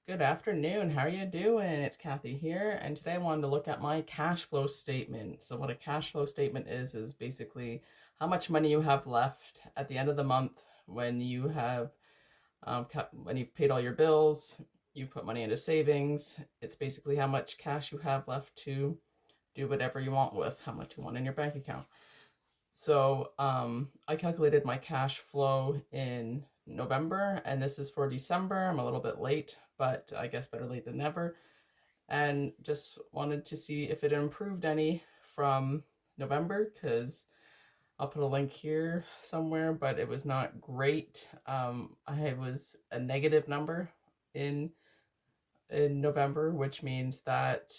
Good afternoon. How are you doing? It's Kathy here, and today I wanted to look at my cash flow statement. So, what a cash flow statement is basically how much money you have left at the end of the month when you have when you've paid all your bills, you've put money into savings. It's basically how much cash you have left to do whatever you want with, how much you want in your bank account. So I calculated my cash flow in November, and this is for December. I'm a little bit late, but I guess better late than never. And just wanted to see if it improved any from November, because I'll put a link here somewhere, but it was not great. I was a negative number in November, which means that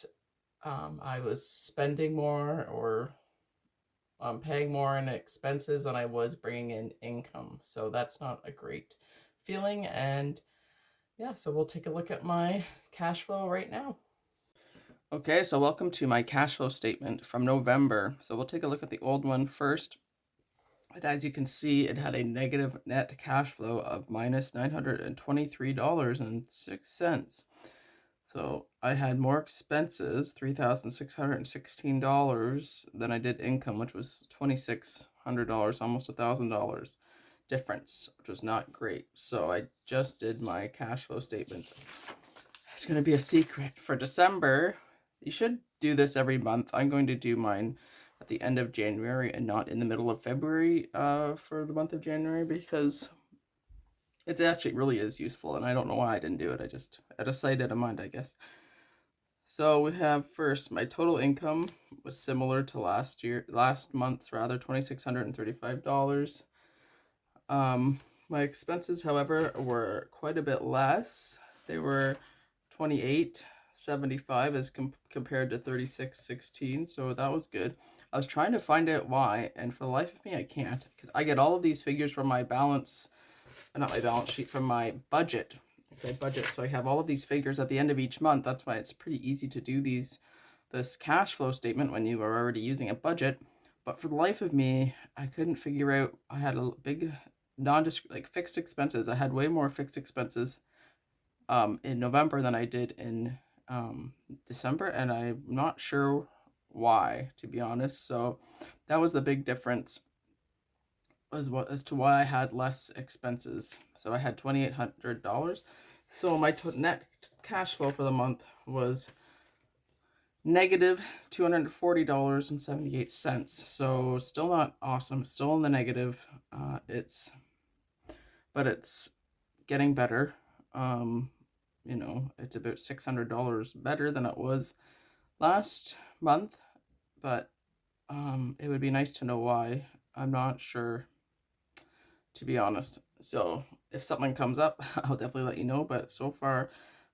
I was spending more or paying more in expenses than I was bringing in income. So that's not a great feeling. And yeah, so we'll take a look at my cash flow right now. Okay, so welcome to my cash flow statement from November. So we'll take a look at the old one first. And as you can see, it had a negative net cash flow of minus $923.06. So I had more expenses, $3,616, than I did income, which was $2,600, almost $1,000 difference, which was not great. So I just did my cash flow statement. It's going to be a secret for December. You should do this every month. I'm going to do mine at the end of January and not in the middle of February for the month of January, because it actually really is useful, and I don't know why I didn't do it. I just had a sight out of mind, I guess. So we have first, my total income was similar to last month's rather, $2,635. My expenses, however, were quite a bit less. They were $28.75 as compared to $36.16, so that was good. I was trying to find out why, and for the life of me, I can't, because I get all of these figures from my not my balance sheet, from my budget. So I have all of these figures at the end of each month. That's why it's pretty easy to do this cash flow statement when you are already using a budget. But for the life of me, I couldn't figure out. I had a big fixed expenses. I had way more fixed expenses in November than I did in December, and I'm not sure why, to be honest. So that was the big difference, as to why I had less expenses. So I had $2,800. So my net cash flow for the month was negative $240.78. So still not awesome. Still in the negative. But it's getting better. It's about $600 better than it was last month. But it would be nice to know why. I'm not sure, to be honest. So if something comes up, I'll definitely let you know. But so far,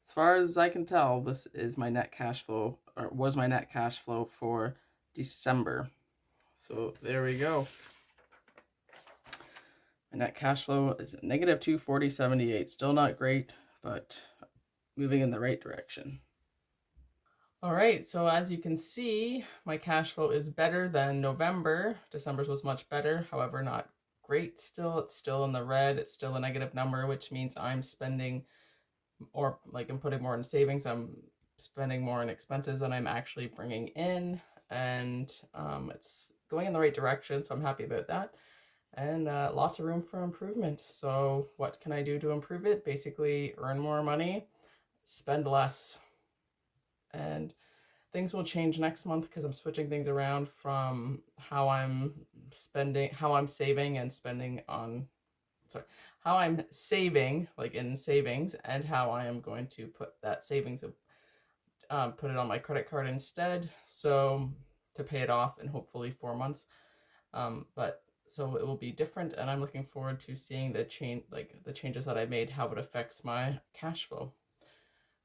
as far as I can tell, this is my net cash flow, or was my net cash flow for December. So there we go. My net cash flow is negative 240.78. Still not great, but moving in the right direction. All right, so as you can see, my cash flow is better than November. December's was much better, however, not great still. It's still in the red. It's still a negative number, which means I'm spending, or like I'm putting more in savings. I'm spending more in expenses than I'm actually bringing in, and it's going in the right direction, so I'm happy about that. And lots of room for improvement. So what can I do to improve it? Basically, earn more money, spend less, and things will change next month because I'm switching things around from how I'm saving and spending on, sorry, how I'm saving, like in savings, and how I am going to put that savings, put it on my credit card instead. So to pay it off in hopefully 4 months. But so it will be different, and I'm looking forward to seeing the changes that I made, how it affects my cash flow.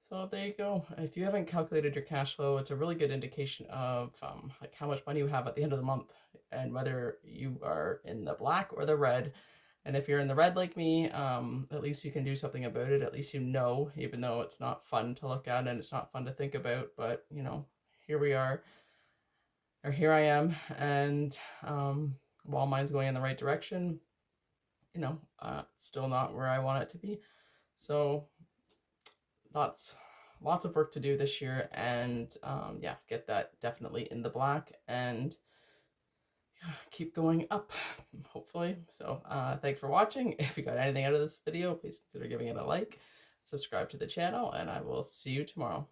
So there you go. If you haven't calculated your cash flow, it's a really good indication of like how much money you have at the end of the month, and whether you are in the black or the red. And if you're in the red like me, at least you can do something about it. At least you know, even though it's not fun to look at and it's not fun to think about. But here we are, or here I am, and while mine's going in the right direction, still not where I want it to be. So lots of work to do this year, and yeah, get that definitely in the black and keep going up, hopefully. So thanks for watching. If you got anything out of this video, please consider giving it a like, subscribe to the channel, and I will see you tomorrow.